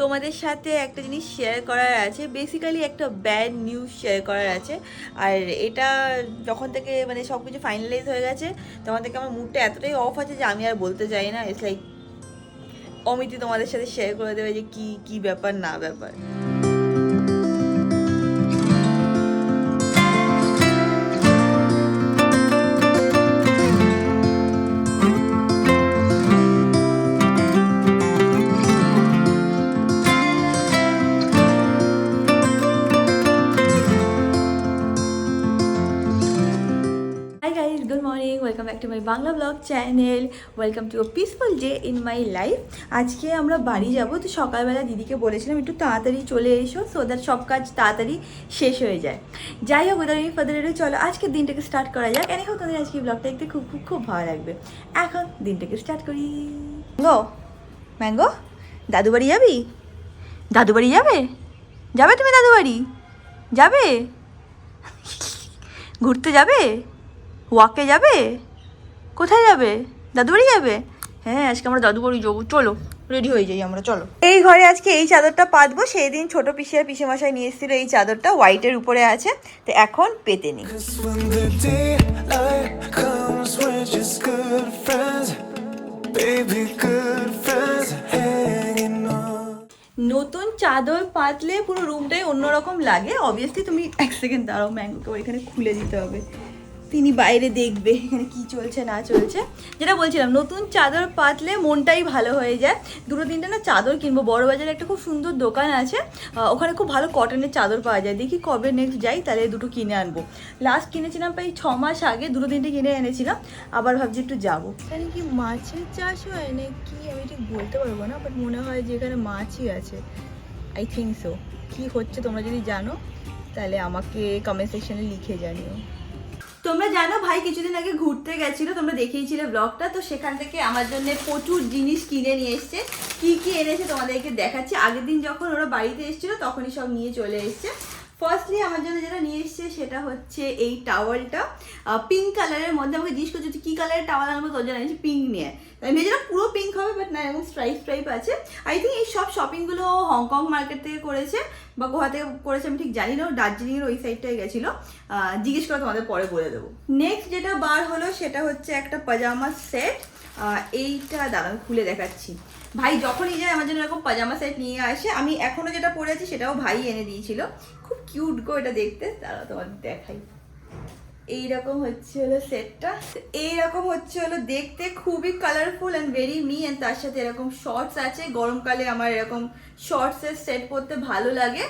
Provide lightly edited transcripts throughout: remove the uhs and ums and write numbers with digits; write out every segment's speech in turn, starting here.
তোমাদের সাথে একটা জিনিস শেয়ার করার আছে, বেসিক্যালি একটা ব্যাড নিউজ শেয়ার করার আছে। আর এটা যখন থেকে মানে সব কিছু ফাইনালাইজ হয়ে গেছে তখন থেকে আমার মুডটা এতটাই অফ আছে যে আমি আর বলতে চাই না। ইটস লাইক অমিতি তোমাদের সাথে শেয়ার করে দেবে যে কি কি ব্যাপার না ব্যাপার। Good morning, welcome back to my Bangla blog channel. Welcome to a peaceful day in my life. আজকে আমরা বাড়ি যাব, তো সকালবেলা দিদিকে বলেছিলাম একটু তাড়াতাড়ি চলে এসো, সো দ্যাট সব কাজ তাড়াতাড়ি শেষ হয়ে যায়। যাই হোক, ওদের ফাদারে চলো আজকের দিনটাকে স্টার্ট করা যাক। এনে হোক তোমাদের আজকে ব্লগটা দেখতে খুব খুব খুব ভালো লাগবে। এখন দিনটাকে স্টার্ট করি। ম্যাঙ্গো ম্যাঙ্গো, দাদু বাড়ি যাবি? দাদু বাড়ি যাবে? যাবে তুমি দাদু বাড়ি? যাবে? ঘুরতে যাবে? ওয়াকে যাবে? কোথায় যাবে? দাদু বাড়ি যাবে? হ্যাঁ, আজকে আমরা দাদু বাড়ি যাবো, চলো রেডি হয়ে যাই আমরা, চলো। এই ঘরে আজকে এই চাদরটা পাতবো। সেই দিন ছোট পিসি আর পিসেমশাই নিয়ে এসেছিল এই চাদরটা, হোয়াইটের উপরে আছে, তো এখন পেতে নিই। নতুন চাদর পাতলে পুরো রুমটাই অন্যরকম লাগে। অবভিয়াসলি তুমি এক সেকেন্ড দাঁড়াও, ম্যাঙ্গোকে এখানে খুলে দিতে হবে, তিনি বাইরে দেখবে এখানে কি চলছে না চলছে। যেটা বলছিলাম, নতুন চাদর পাতলে মনটাই ভালো হয়ে যায়। দুটো তিনটে না চাদর কিনবো, বড়বাজারে একটা খুব সুন্দর দোকান আছে, ওখানে খুব ভালো কটনের চাদর পাওয়া যায়। দেখি কবে নেক্সট যাই, তাহলে দুটো কিনে আনবো। লাস্ট কিনেছিলাম প্রায় 6 মাস আগে, দুটো তিনটে কিনে এনেছিলাম, আবার ভাবছি একটু যাবো। এখানে কি মাছের চাষ হয় না কি আমি ঠিক বলতে পারবো না, বাট মনে হয় যে এখানে মাছই আছে, আই থিঙ্ক সো। কী হচ্ছে তোমরা যদি জানো তাহলে আমাকে কমেন্ট সেকশনে লিখে জানিও। তোমরা জানো ভাই কিছুদিন আগে ঘুরতে গেছিলো, তোমরা দেখিয়েছিলে ব্লগটা, তো সেখান থেকে আমার জন্য প্রচুর জিনিস কিনে নিয়ে এসছে। কি কি এনেছে তোমাদেরকে দেখাচ্ছি। আগের দিন যখন ওরা বাড়িতে এসেছিলো তখনই সব নিয়ে চলে এসছে। ফার্স্টলি আমার জন্য যেটা নিয়ে এসছে সেটা হচ্ছে এই টাওয়ালটা, পিঙ্ক কালারের মধ্যে। আমাকে জিজ্ঞেস করছে কি কালারের টাওয়াল আনবো, তোর জন্য এনেছি পিঙ্ক নিয়ে। আমি যেটা পুরো পিঙ্ক হবে, বাট না এরকম স্ট্রাইপ স্ট্রাইপ আছে। আই থিঙ্ক এই সব শপিংগুলো হংকং মার্কেট থেকে করেছে বা কোথা থেকে করেছে আমি ঠিক জানি না, দার্জিলিংয়ের ওই সাইডটায় গেছিলো। জিজ্ঞেস করে তোমাদের পরে বলে দেবো। নেক্সট যেটা বার হলো সেটা হচ্ছে একটা পাজামা সেট। এইটা দাঁড়ান খুলে দেখাচ্ছি। ভাই যখনই যায় আমার জন্য এরকম পাজামা সেট নিয়ে আসে। আমি এখনো যেটা পরে আছি সেটাও ভাই এনে দিয়েছিল, খুব কিউট গো এটা দেখতে। দাঁড়াও তোমাদের দেখাই। এইরকম হচ্ছে হলো সেটটা, এইরকম হচ্ছে হলো দেখতে, খুবই colourful and very me. And তার সাথে এরকম শর্টস আছে, গরমকালে আমার এরকম শর্টসের সেট পরতে ভালো লাগে।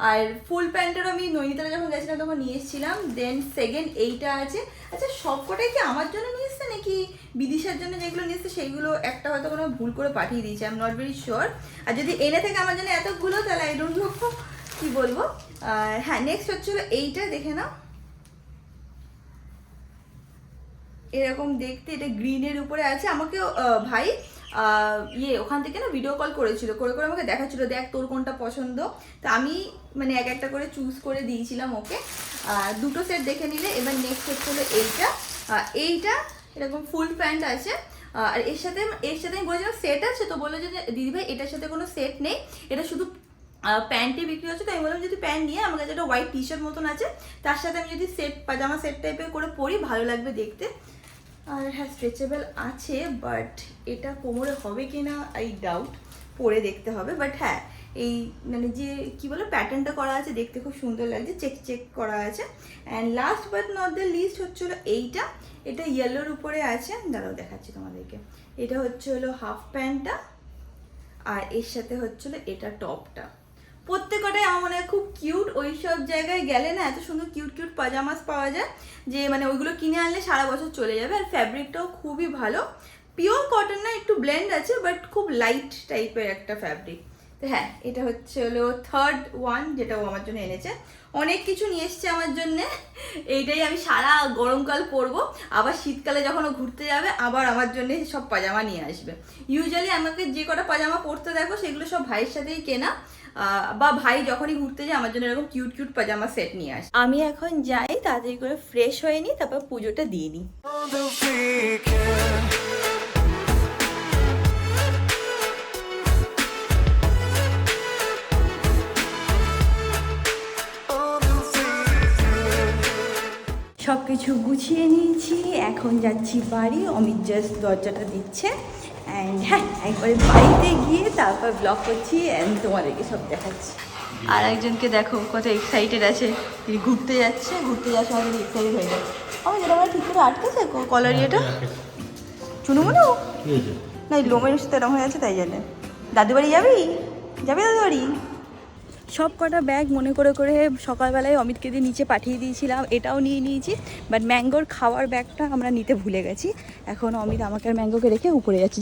আর ফুল প্যান্টেরও আমি নৈনিতালে যখন গেছিলাম তখন নিয়ে এসেছিলাম। দেন সেকেন্ড এইটা আছে। আচ্ছা, সবকটাই কি আমার জন্য নিয়ে এসছে নাকি বিদিশার জন্য যেগুলো নিয়ে এসছে সেইগুলো একটা হয়তো কোনো ভুল করে পাঠিয়ে দিয়েছে, I am not very sure. আর যদি এনে থেকে আমার জন্য এতগুলো তাহলে আই ডোন্ট নো কী বলবো। হ্যাঁ, নেক্সট হচ্ছে হলো এইটা, দেখে নাও এরকম দেখতে। এটা গ্রিনের উপরে আছে। আমাকে ভাই ওখান থেকে না ভিডিও কল করেছিল, করে করে আমাকে দেখাচ্ছিল দেখ তোর কোনটা পছন্দ। তো আমি মানে এক একটা করে চুজ করে দিয়েছিলাম ওকে। দুটো সেট দেখে নিলে। এবার নেক্সট হচ্ছে হলো এইটা এরকম ফুল প্যান্ট আছে। আর এর সাথে আমি বলেছিলাম সেট আছে, তো বললো যে দিদিভাই এটার সাথে কোনো সেট নেই, এটা শুধু প্যান্টে বিক্রি হচ্ছে। তো আমি বললাম যদি প্যান্ট নিয়ে আমার কাছে একটা হোয়াইট টি শার্ট মতন আছে, তার সাথে আমি যদি সেট পাজামা সেট টাইপের করে পরি ভালো লাগবে দেখতে। আর হ্যাঁ, স্ট্রেচেবল আছে, বাট এটা কোমরে হবে কি না আই ডাউট, পরে দেখতে হবে। বাট হ্যাঁ, এই মানে যে কি বলো প্যাটার্নটা করা আছে দেখতে খুব সুন্দর লাগছে, চেক চেক করা আছে। And last but not the least হচ্ছে হলো এইটা, এটা ইয়েলোর উপরে আছে। দাঁড়াও দেখাচ্ছি তোমাদেরকে। এটা হচ্ছে হলো হাফ প্যান্টটা, আর এর সাথে হচ্ছিলো এটা টপটা। প্রত্যেকটাই আমার মনে হয় খুব কিউট। ওই সব জায়গায় গেলে না এত সুন্দর কিউট কিউট পাজামাস পাওয়া যায় যে মানে ওইগুলো কিনে আনলে সারা বছর চলে যাবে। আর ফ্যাব্রিকটাও খুবই ভালো, পিওর কটন না, একটু ব্লেন্ড আছে, বাট খুব লাইট টাইপের একটা ফ্যাব্রিক। তো হ্যাঁ, এটা হচ্ছে হলো থার্ড ওয়ান যেটা ও আমার জন্য এনেছে। অনেক কিছু নিয়ে এসছে আমার জন্যে, এইটাই আমি সারা গরমকাল পরবো। আবার শীতকালে যখন ও ঘুরতে যাবে আবার আমার জন্য সব পাজামা নিয়ে আসবে। ইউজুয়ালি আমাকে যে কটা পাজামা পরতে দেখো সেগুলো সব ভাইয়ের সাথেই কেনা, বা ভাই যখনই ঘুরতে যায় আমার জন্য এরকম কিউট কিউট পাজামা সেট নিয়ে আসে। আমি এখন যাই, তাড়াতাড়ি করে ফ্রেশ হয়ে নিই, তারপর পুজোটা দিয়ে নিই। কিছু গুছিয়ে নিয়েছি, এখন যাচ্ছি বাড়ি। অমিত জাস্ট দরজাটা দিচ্ছে অ্যান্ড হ্যাঁ একবারে বাড়িতে গিয়ে তারপর ব্লগ করছি অ্যান্ড তোমাদেরকে সব দেখাচ্ছি। আর একজনকে দেখো কত এক্সাইটেড আছে, তিনি ঘুরতে যাচ্ছে, ঘুরতে যাওয়ার সময় তিনি এক্সাইটেড হয়ে যায়। আমার যেটা আমার ঠিক করে আটকেছে কলার ইয়েটা চুনু মনে না, এই লোমের সাথে এরকম হয়ে আছে তাই জন্য। দাদু বাড়ি যাবি? যাবি দাদু বাড়ি? সব কটা ব্যাগ মনে করে করে সকালবেলায় অমিতকে দিয়ে নিচে পাঠিয়ে দিয়েছিলাম, এটাও নিয়ে নিয়েছি। বাট ম্যাঙ্গোর খাওয়ার ব্যাগটা আমরা নিতে ভুলে গেছি। এখন অমিত আমাকে আর ম্যাঙ্গোকে রেখে উপরে যাচ্ছি।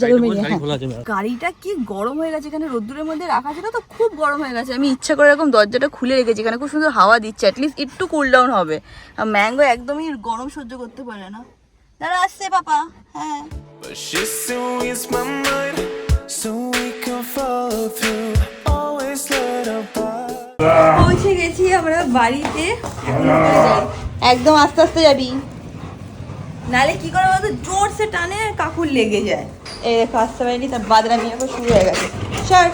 গাড়িটা কি গরম হয়ে গেছে, এখানে রোদ্দুরের মধ্যে রাখা ছিল তো খুব গরম হয়ে গেছে। আমি ইচ্ছা করে এরকম দরজাটা খুলে রেখেছি, এখানে খুব সুন্দর হাওয়া দিচ্ছে, অ্যাটলিস্ট একটু কুল ডাউন হবে। আর ম্যাঙ্গো একদমই গরম সহ্য করতে পারে না। দাঁড়া আসছে পাপা। হ্যাঁ পৌঁছে গেছি আমরা বাড়িতে। একদম আস্তে আস্তে যাবি, নালে কি করে বলতো জোরসে টানে কাকুর লেগে যায়। এই দেখো আসতে পারিনি, তার বাদরামি এখন শুরু হয়ে গেছে। স্যার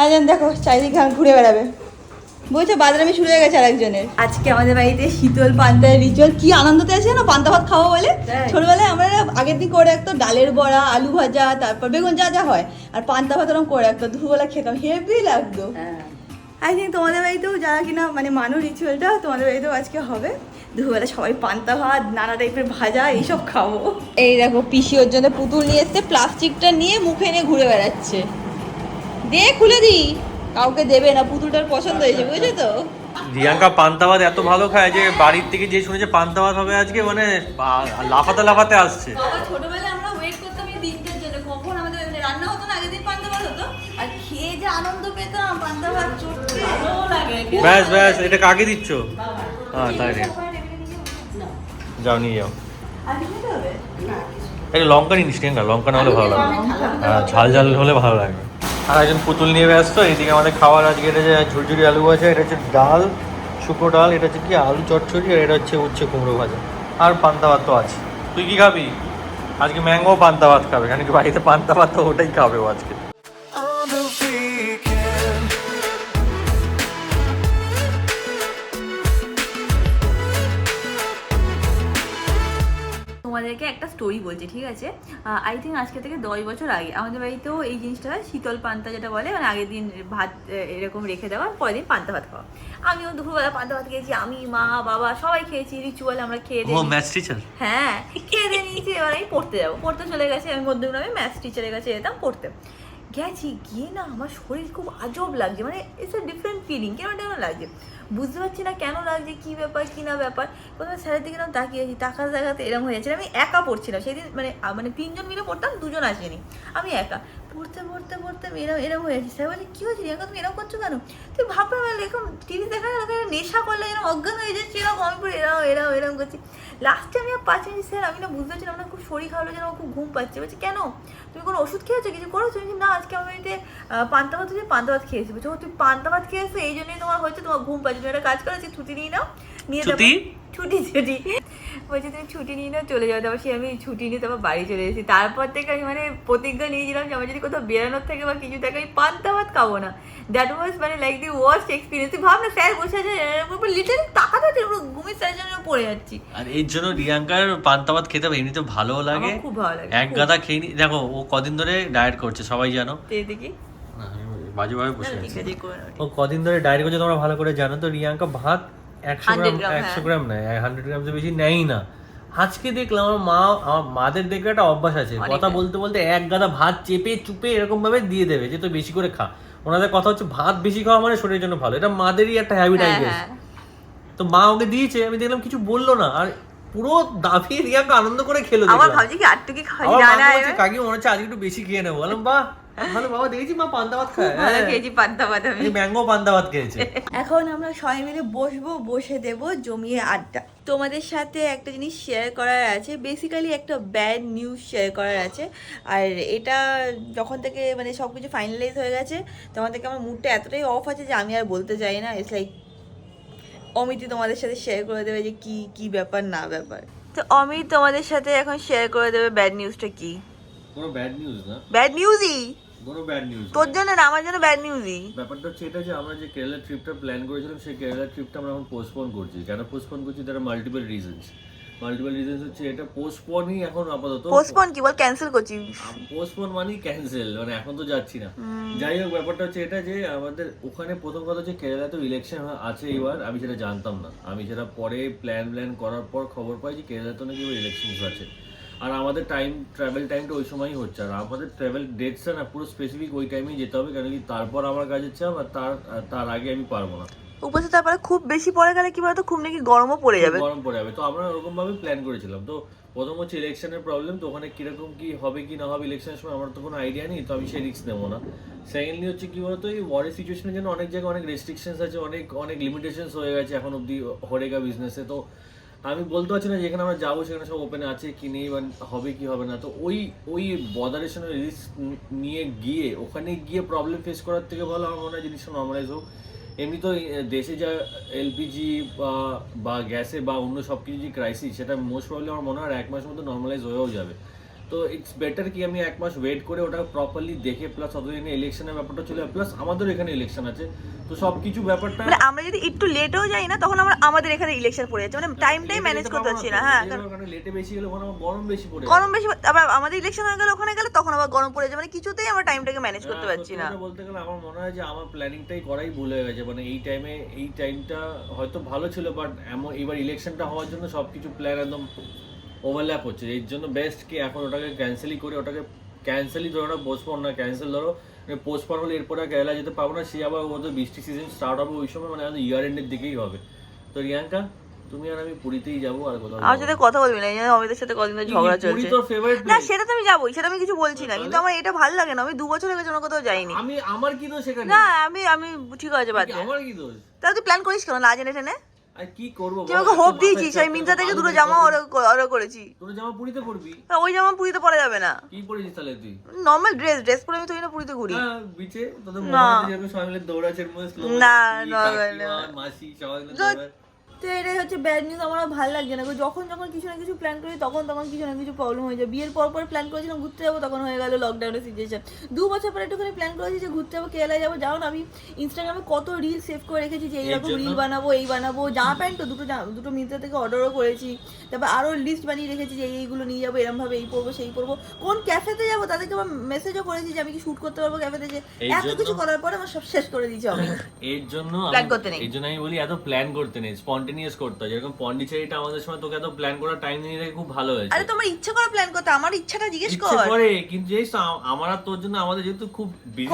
আজন দেখো চারিদিকে ঘুরে বেড়াবে, বলছে বাদরামি শুরু হয়ে গেছে আরেকজনের। আজকে আমাদের বাড়িতে শীতল পান্তার রিচুয়াল, কি আনন্দতে আছে না পান্তা ভাত খাওয়া বলে। ছোটবেলায় আমরা আগের দিন করে রাখতো ডালের বড়া, আলু ভাজা, তারপর বেগুন যা যা হয়, আর পান্তা ভাত ওরকম করে রাখতো, দুপুরবেলা খেতাম, হেভি লাগতো। আই থিঙ্ক তোমাদের বাড়িতেও যারা কিনা মানে মানুষ রিচুয়ালটা তোমাদের বাড়িতেও আজকে হবে। দুপুরবেলা সবাই পান্তা ভাত, নানা টাইপের ভাজা এইসব খাবো। এই দেখো পিসি ওর জন্য পুতুল নিয়ে এসছে, প্লাস্টিকটা নিয়ে মুখে নিয়ে ঘুরে বেড়াচ্ছে। দে খুলে দিই, কাউকে দেবে না, পুতুলটার পছন্দ হয়েছে, বুঝেছো তো। রিয়াঙ্কা পান্তা ভাত এত ভালো খায় যে বাড়ির থেকে যে শুনেছে পান্তা ভাত হবে আজকে, মানে লাফাতে লাফাতে আসছে। বাবা ছোটবেলায় আমরা ওয়েট করতাম এই দিনটার জন্য, কখন আমাদের রান্না হতো না, আগের দিন পান্তা ভাত হতো, আর খেয়ে যে আনন্দ পেতাম পান্তা ভাত চটকে ভালো লাগে। ব্যাস ব্যাস, এটা কাকে দিচ্ছ? হ্যাঁ তাই রে, যাও নিয়ে যাও। এটা লঙ্কা নিস রিয়াঙ্কা, লঙ্কা না হলে ভালো লাগে, হ্যাঁ ঝাল ঝাল হলে ভালো লাগে। আর একজন পুতুল নিয়ে ব্যস্ত। এইদিকে আমাদের খাবার আজকে এটা যে ঝুরঝুরি আলু আছে, এটা হচ্ছে ডাল, শুকনো ডাল, এটা হচ্ছে কি আলু চচ্চড়ি, আর এটা হচ্ছে উচ্ছে কুমড়ো ভাজা, আর পান্তা ভাত তো আছে। তুই কি খাবি? আজকে ম্যাঙ্গো পান্তা ভাত খাবে, কারণ কি বাড়িতে পান্তা ভাত তো ওটাই খাবে ও আজকে। তোমাদেরকে একটা স্টোরি বলছি, ঠিক আছে? আই থিঙ্ক আজকে থেকে 10 বছর আগে আমাদের বাড়িতেও এই জিনিসটা হয়, শীতল পান্তা যেটা বলে, মানে আগের দিন ভাত এরকম রেখে দেওয়া, পরের দিন পান্তা ভাত খাওয়া। আমিও দুপুরবেলা পান্তা ভাত খেয়েছি, আমি মা বাবা সবাই খেয়েছি, রিচুয়াল আমরা খেয়ে দিই। Maths teacher? হ্যাঁ, খেয়ে দিয়ে নিয়েছি। এবার আমি পড়তে যাবো, পড়তে চলে গেছি। আমি মধ্যমগ্রামে ম্যাথস টিচারের কাছে যেতাম পড়তে। গেছি, গিয়ে না আমার শরীর খুব আজব লাগছে, মানে ইটস এ ডিফারেন্ট ফিলিং, কেমন কেমন লাগছে, বুঝতে পারছি না কেন লাগছে, কী ব্যাপার কী না ব্যাপার। প্রথমে স্যারের দিকে না তাকিয়েছি, টাকার জায়গাতে এরকম হয়ে যাচ্ছে। আমি একা পড়ছিলাম সেদিন, মানে 3 জন মিলে পড়তাম, 2 জন আসেনি, আমি একা পড়তে পড়তে পড়তে এরকম হয়ে যাচ্ছি। স্যার বলছে কী হয়েছে রিয়াঙ্কা, তুমি এরকম করছো কেন? তুই ভাবলাম এরকম টিভি দেখা নেশা করলে এরকম অজ্ঞান হয়ে যাচ্ছে, এরকম আমি পড়ে এরকম করছি। লাস্টে আমি আর পাচ্ছি স্যার, আমি না বুঝতে পারছিলাম, আমার খুব শরীর খারাপ যেন, আমার খুব ঘুম পাচ্ছে। বলছি কেন, তুমি কোনো ওষুধ খেয়েছো, কিছু করেছো? না আজকে আমার বাড়িতে পান্তা ভাত খেয়েছি। বলছো তুই পান্তা ভাত খেয়েছো এই জন্যই তোমার হচ্ছে, তোমার ঘুম পাচ্ছে, তুমি একটা কাজ করেছি ছুটি নিয়ে নাও, নিয়ে ছুটি বলছি তুমি ছুটি নিয়ে নাও, চলে যাও। তারপর সে আমি ছুটি নিয়ে তারপর বাড়ি চলে এসেছি। তারপর থেকে আমি মানে প্রতিজ্ঞা নিয়েছিলাম যে আমার যদি কোথাও বেরোনোর থেকে বা কিছু থাকে আমি পান্তা ভাত খাবো না। দ্যাট ওয়াজ মানে লাইক দি ওয়ার্স্ট এক্সপিরিয়েন্স। তুই ভাব না, স্যার বসে আছে লিটারালি টাকা তো ঘুমের স্যারের জন্য পড়ে যাচ্ছি। আর এর জন্য রিয়াঙ্কার পান্তা ভাত খেতে এমনিতে ভালো লাগে, খুব ভালো লাগে। এক গাদা খেয়ে নি। দেখো ও কদিন ধরে ডায়েট করছে, সবাই জানো। দেখি বাজেভাবে বসে আছে, ও কদিন ধরে ডায়েট করছে, তোমরা ভালো করে জানো। তো রিয়াঙ্কা ভাত 100 গ্রাম নেয়, 100 গ্রাম বেশি নেয় না। আজকে দেখলাম আমার মাদের দেখলে একটা অভ্যাস আছে, কথা বলতে বলতে এক গাদা ভাত চেপে চুপে এরকম ভাবে দিয়ে দেবে যে তুই বেশি করে খা। ওনাদের কথা হচ্ছে ভাত বেশি খাওয়া মানে শরীরের জন্য ভালো, এটা মাদেরই একটা হ্যাবিট আই গেস। তো মা ওকে দিয়েছে, আমি দেখলাম কিছু বললো না, আর পুরো দাফিয়ে রিয়াঙ্কা আনন্দ করে খেলো। আমার ভাবছি কি আর কি খাই না, কাকি মনে হচ্ছে আজকে একটু বেশি খেয়ে নেবো। বললাম বাহ ভালো, বাবা দেখেছি মা পান্তা ভাত খায়, খেয়েছি পান্তা ভাত, আমি ম্যাঙ্গো পান্তা ভাত খেয়েছে। এখন আমরা সবাই মিলে বসবো, বসে দেব জমিয়ে আড্ডা। তোমাদের সাথে একটা জিনিস শেয়ার করার আছে, বেসিক্যালি একটা ব্যাড নিউজ শেয়ার করার আছে। আর এটা যখন থেকে মানে সব কিছু ফাইনালাইজ হয়ে গেছে তখন থেকে আমার মুডটা এতটাই অফ আছে যে আমি আর বলতে চাই না। ইটস লাইক অমিত তোমাদের সাথে শেয়ার করে দেবে যে কি কি ব্যাপার না ব্যাপার। তো অমিত তোমাদের সাথে এখন শেয়ার করে দেবে ব্যাড নিউজটা কি। কোনো ব্যাড নিউজ না, ব্যাড নিউজই কোনো ব্যাড নিউজ তোর জন্য না, আমার জন্য ব্যাড নিউজই। ব্যাপারটা হচ্ছে এটা যে আমরা যে কেরালা ট্রিপটা প্ল্যান করেছিলাম সেই কেরালা ট্রিপটা আমরা এখন পোস্টপোন করছি। কেন পোস্টপোন করছি? তার মাল্টিপল রিজনস হচ্ছে এটা পোস্টপোনই এখন আপাতত। পোস্টপোন কি বল, ক্যান্সেল করছি? পোস্টপোন মানেই ক্যান্সেল, মানে এখন তো যাচ্ছি না। যাই হোক, ব্যাপারটা হচ্ছে এটা যে আমাদের ওখানে প্রথম কথা হচ্ছে কেরালাতে ইলেকশন আছে এবার, আমি সেটা জানতাম না। আমি সেটা পরে প্ল্যান করার পর খবর পাই যে কেরালাতে নাকি এবার ইলেকশন আছে। আর আমাদের ট্রাভেল টাইমটা ওই সময়ই হচ্ছে, আর আমাদের ট্রাভেল ডেটসটা না পুরো স্পেসিফিক ওই টাইমেই যেতে হবে, কারণ কি তারপর আমার কাজের চাপ, আর তার আগে আমি পারবো না। উপস্থিত তারপরে খুব বেশি পরে গেলে কি বলতো, খুব নাকি গরমও পড়ে যাবে। গরম পড়ে যাবে, তো আমরা ওরকম ভাবে প্ল্যান করেছিলাম। তো প্রথম হচ্ছে ইলেকশনের প্রবলেম, তো ওখানে কিরকম কি হবে কি না হবে ইলেকশনের সময় আমার তো কোনো আইডিয়া নেই, তো আমি সেই রিস্ক নেবো না। সেকেন্ডলি হচ্ছে কি বলতো, এই ওয়ারের সিচুয়েশনের জন্য অনেক জায়গায় অনেক রেস্ট্রিকশনস আছে, অনেক লিমিটেশনস হয়ে গেছে এখন অব্দি হরেগা বিজনেসে। তো আমি বলতে পারছি না যেখানে আমরা যাবো সেখানে সব ওপেন আছে কি নেই বা হবে কি হবে না। তো ওই বদারেশনের রিস্ক নিয়ে গিয়ে ওখানে গিয়ে প্রবলেম ফেস করার থেকে ভালো আমার মনে হয় জিনিসটা নর্মালাইজ হোক। এমনি তো দেশে যা এলপিজি বা গ্যাসে বা অন্য সব কিছু যে ক্রাইসিস, সেটা মোস্ট প্রবলি আমার মনে হয় 1 মাসের মধ্যে নর্মালাইজ হয়েও যাবে। তো ইটস বেটার কি আমি 1 মাস ওয়েট করে ওটা প্রপারলি দেখে, প্লাস অতদিনে ইলেকশনের ব্যাপারটা চলে, প্লাস আমাদের এখানে ইলেকশন আছে, তো সবকিছু ব্যাপারটা মানে আমরা যদি একটু লেটও যাই না তখন আমাদের এখানে ইলেকশন পড়ে যাচ্ছে, মানে টাইমটাই ম্যানেজ করতে পারছি না। হ্যাঁ, কারণ লেটে বেশি গেলে ওখানে আমার গরম বেশি পড়ে গরম বেশি, আবার আমাদের ইলেকশন হয়ে গেলে ওখানে গেলে তখন আবার গরম পড়ে যাবে, মানে কিছুতেই আমরা টাইমটাকে ম্যানেজ করতে পারছি না। বলতে গেলে আমার মনে হয় যে আমার প্ল্যানিংটাই করাই ভুল হয়ে গেছে, মানে এই টাইমটা হয়তো ভালো ছিল, বাট এবার ইলেকশনটা হওয়ার জন্য সবকিছু প্ল্যান একদম ওভারল্যাপ হচ্ছে। এর জন্য বেস্ট কি এখন ওটাকে ক্যান্সেলই ধরো না, পোস্টপোন না, ক্যান্সেল ধরো। পোস্টপোন হলে এরপরে কেরালা যেতে পারবো না, সে আবার ওদের বৃষ্টি সিজন স্টার্ট হবে ওই সময়, মানে আমাদের ইয়ার এন্ডের দিকেই হবে। তো রিয়াঙ্কা, তুমি আর আমি পুরীতেই যাবো, আর কোথাও আমার সাথে কথা বলবি না, অমিতের সাথে কদিন ধরে ঝগড়া চলছে। না সেটা তো আমি যাবোই, সেটা আমি কিছু বলছি না, কিন্তু আমার এটা ভালো লাগে না, আমি 2 বছর আগে কোনো কোথাও যাইনি। আমার কি দোষ সেখানে? না আমি ঠিক আছে, বাদ দে। আমার কি দোষ? তাহলে তুই প্ল্যান করিস কেন না জেনে টেনে? আর কি করবো? তুই আমাকে হোপ দিয়েছিস, আমি মিন্ত্রা থেকে 2টো জামা অর্ডার করেছি। তোর জামা পুরীতে পরবি? ওই জামা পুরীতে পরা যাবে না। কি পরেছিস তাহলে তুই? নরমাল ড্রেস পরে আমি তো না পুরীতে ঘুরি। হ্যাঁ, বিচে তোদের মনে হয় সবাই মিলে দৌড়াচ্ছের মধ্যে স্লো না মাসি সবাই মিলে দৌড়ায়। তো এটাই হচ্ছে ব্যাড নিউজ। আমার ভালো লাগছে না, যখন কিছু না কিছু প্ল্যান করি তখন কিছু না কিছু প্রবলেম হয়ে যায়। বিয়ের পর প্ল্যান করেছিলাম ঘুরতে যাবো, তখন হয়ে গেল লকডাউনের সিচুয়েশন। 2 বছর পরে একটুখানি প্ল্যান করেছি যে ঘুরতে যাবো, কেরালা যাবো। যাও না, আমি ইনস্টাগ্রামে কত রিল সেভ করে রেখেছি যে এইরকম রিল বানাবো, এই বানাবো। জামা প্যান্ট তো দুটো মিন্ত্রা থেকে অর্ডারও করেছি, তারপর আরও লিস্ট বানিয়ে রেখেছি যে এইগুলো নিয়ে যাবো, এরমভাবে এই পরবো সেই পরবো। কোন ক্যাফেতে যাবো তাদেরকে আমার মেসেজও করেছি যে আমি কি শ্যুট করতে পারবো ক্যাফেতে, যে এত কিছু করার পরে আমার সব শেষ করে দিয়েছি আমি। এর জন্য প্ল্যান করতে নেই, এই জন্য আমি বলি এত প্ল্যান করতে নেই, স্পন্টেনিয়াস করতে হয়। যেরকম পন্ডিচেরিটা আমাদের সময় তোকে এত প্ল্যান করার টাইম নিয়ে রেখে খুব ভালো হয়েছে। আরে তোমার ইচ্ছা করে প্ল্যান করতে, আমার ইচ্ছাটা জিজ্ঞেস কর। ইচ্ছে করে, কিন্তু জানিস তো আমার আর তোর জন্য আমাদের যেহেতু খুব বিজি,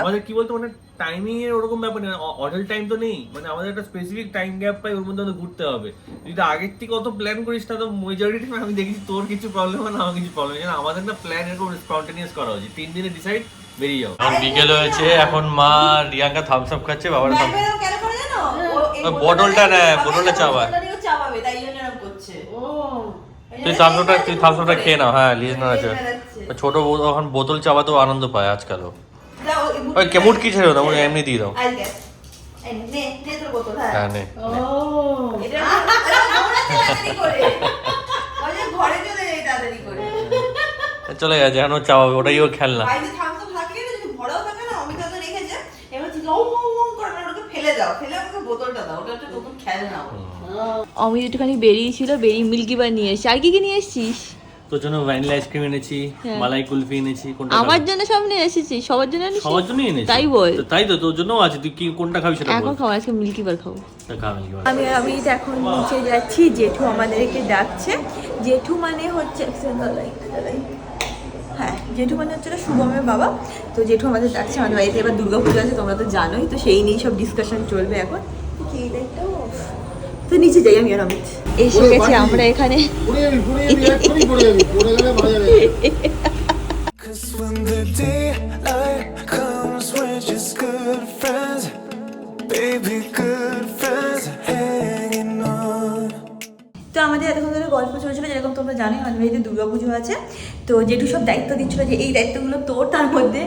আমাদের কি বলতো মানে টাইমিং এর ওরকম ব্যাপার নেই, অডেল টাইম তো নেই, মানে আমাদের একটা স্পেসিফিক টাইম গ্যাপ পাই, ওর মধ্যে আমাদের ঘুরতে হবে। যদি আগের থেকে অত প্ল্যান করিস না তো মেজরিটি আমি দেখেছি তোর কিছু প্রবলেম হয় না, আমার কিছু প্রবলেম হয় না। আমাদের না প্ল্যান এরকম স্পন্টেনিয়াস করা উচিত, 3 দিনে ডিসাইড বেরিয়ে যাও। এখন বিকেল হয়েছে, এখন মা রিয়াঙ্কা থামস আপ খাচ্ছে, বাবার বটলটা না, বটলটা চাবা, তুই থামস আপটা খেয়ে নাও। হ্যাঁ, লিজ না আছে ছোট এখন বোতল চাবাতেও আনন্দ পায় আজকালও। ওই কেমুট কি ছেড়ে দাও, এমনি দিয়ে দাও। হ্যাঁ নে, চলে গেছে, এখন চাবাবে, ওটাই ওর খেলনা। অমিত একটুখানি বেরিয়েছিল, বেরিয়ে মিল্কি বার নিয়ে এসেছি। আর কি নিয়ে এসেছিস? তোর জন্য ভ্যানিলা আইসক্রিম এনেছি, মালাই কুলফি এনেছি। কোনটা আমার জন্য সব নিয়ে এসেছি? সবার জন্য এনেছি? সবার জন্যই এনেছি। তাই বল? তাই তো, তোর জন্যও আছে, তুই কি কোনটা খাবি সেটা বল। এখন খাবো, আজকে মিল্কি বার খাবো। খা মিল্কি বার। আমি এখন নিচে যাচ্ছি, জেঠু আমাদেরকে ডাকছে। জেঠু মানে হচ্ছে হ্যাঁ, জেঠু মানে হচ্ছে শুভমের বাবা। তো জেঠু আমাদের ডাকছে, আমাদের বাড়িতে এবার দুর্গাপুজো আছে, তোমরা তো জানোই, তো সেই নিয়েই সব ডিসকাশন চলবে এখন। তো নিচে যাই আমি আর অমিত, এসে গেছি আমরা এখানে। তো আমাদের এতক্ষণ ধরে গল্প চলছিল, যেরকম তোমরা জানোই আমাদের বাড়িতে দুর্গাপুজো আছে। তো যেটু সব দায়িত্ব দিচ্ছিল যে এই দায়িত্বগুলো তোর, তার মধ্যে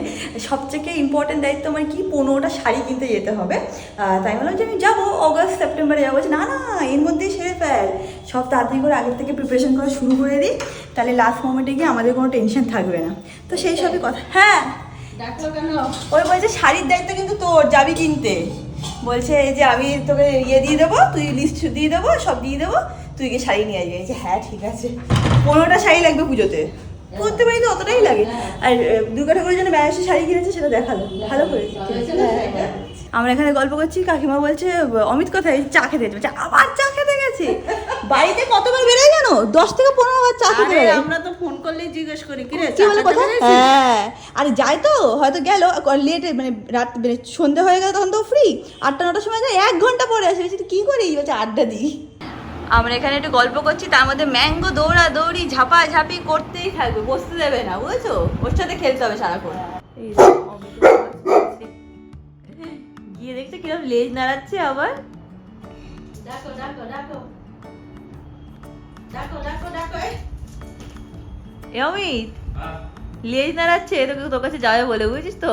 সবথেকে ইম্পর্টেন্ট দায়িত্ব আমার কি, 15টা শাড়ি কিনতে যেতে হবে। তাই বললাম যে আমি যাবো অগস্ট সেপ্টেম্বরে যাবো। না না, এর মধ্যেই সেরে ফেল, সব তাড়াতাড়ি করে আগের থেকে প্রিপারেশন করা শুরু করে দিই, তাহলে লাস্ট মোমেন্টে গিয়ে আমাদের কোনো টেনশন থাকবে না। তো সেই সবই কথা। হ্যাঁ ওই বলছে শাড়ির দায়িত্ব কিন্তু তোর, যাবি কিনতে। বলছে এই যে আমি তোকে ইয়ে দিয়ে দেবো, তুই লিস্ট দিয়ে দেবো, সব দিয়ে দেবো, তুই গিয়ে শাড়ি নিয়ে আসবি। যে হ্যাঁ ঠিক আছে। 15টা শাড়ি লাগবে পুজোতে, করতে পারি তো অতটাই লাগে। আর দুর্গা ঠাকুরের জন্য বেনারসি শাড়ি কিনেছে, সেটা দেখালো, ভালো করেছে। আমরা এখানে গল্প করছি, কাকিমা বলছে অমিত কোথায়, চা খেতে গেছে। আবার চা খেতে গেছে? বাড়িতে কতবার বেরোয় জানো, 10 থেকে 15 বার চা খেতে বেরোয়। আমরা তো ফোন করলেই জিজ্ঞেস করি কি রে কি বলে কথা, হ্যাঁ। আরে যায় তো, হয়তো গেল লেটে, মানে রাত, মানে সন্ধে হয়ে গেল, তখন তো ফ্রি। 8টা-9টার সময় যায়, 1 ঘন্টা পরে আসে। কি করি, বলছে আড্ডা দিই। আমরা এখানে একটু গল্প করছি, তার মধ্যে ম্যাঙ্গো দৌড়াদৌড়ি ঝাপাঝাপি করতেই থাকবে, বসতে দেবে না, বুঝেছো? ওর সাথে খেলতে হবে সারাক্ষণ। এই দেখো, অমিত বসছে। গিয়ে দেখছো কিরকম লেজ নাড়াচ্ছে আবার। ডাকো ডাকো ডাকো ডাকো ডাকো ডাকো এ অমিত, লেজ নাড়াচ্ছে, তোকে তোর কাছে যাবে বলে, বুঝিস তো।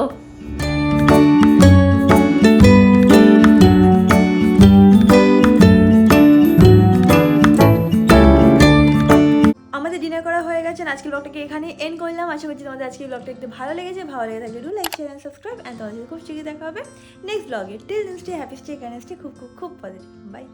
আমাদের ডিনার করা হয়ে গেছে, আজকের ব্লগটাকে এখানে এন্ড করলাম। আশা করছি তোমাদের আজকের ব্লগটা একটু ভালো লেগেছে। ভালো লেগে থাকলে like, share and subscribe. And তোমাদের খুব শীঘ্রই দেখা হবে নেক্সট ব্লগে। Till then stay happy, stay kind, stay খুব খুব খুব পজিটিভ। বাই।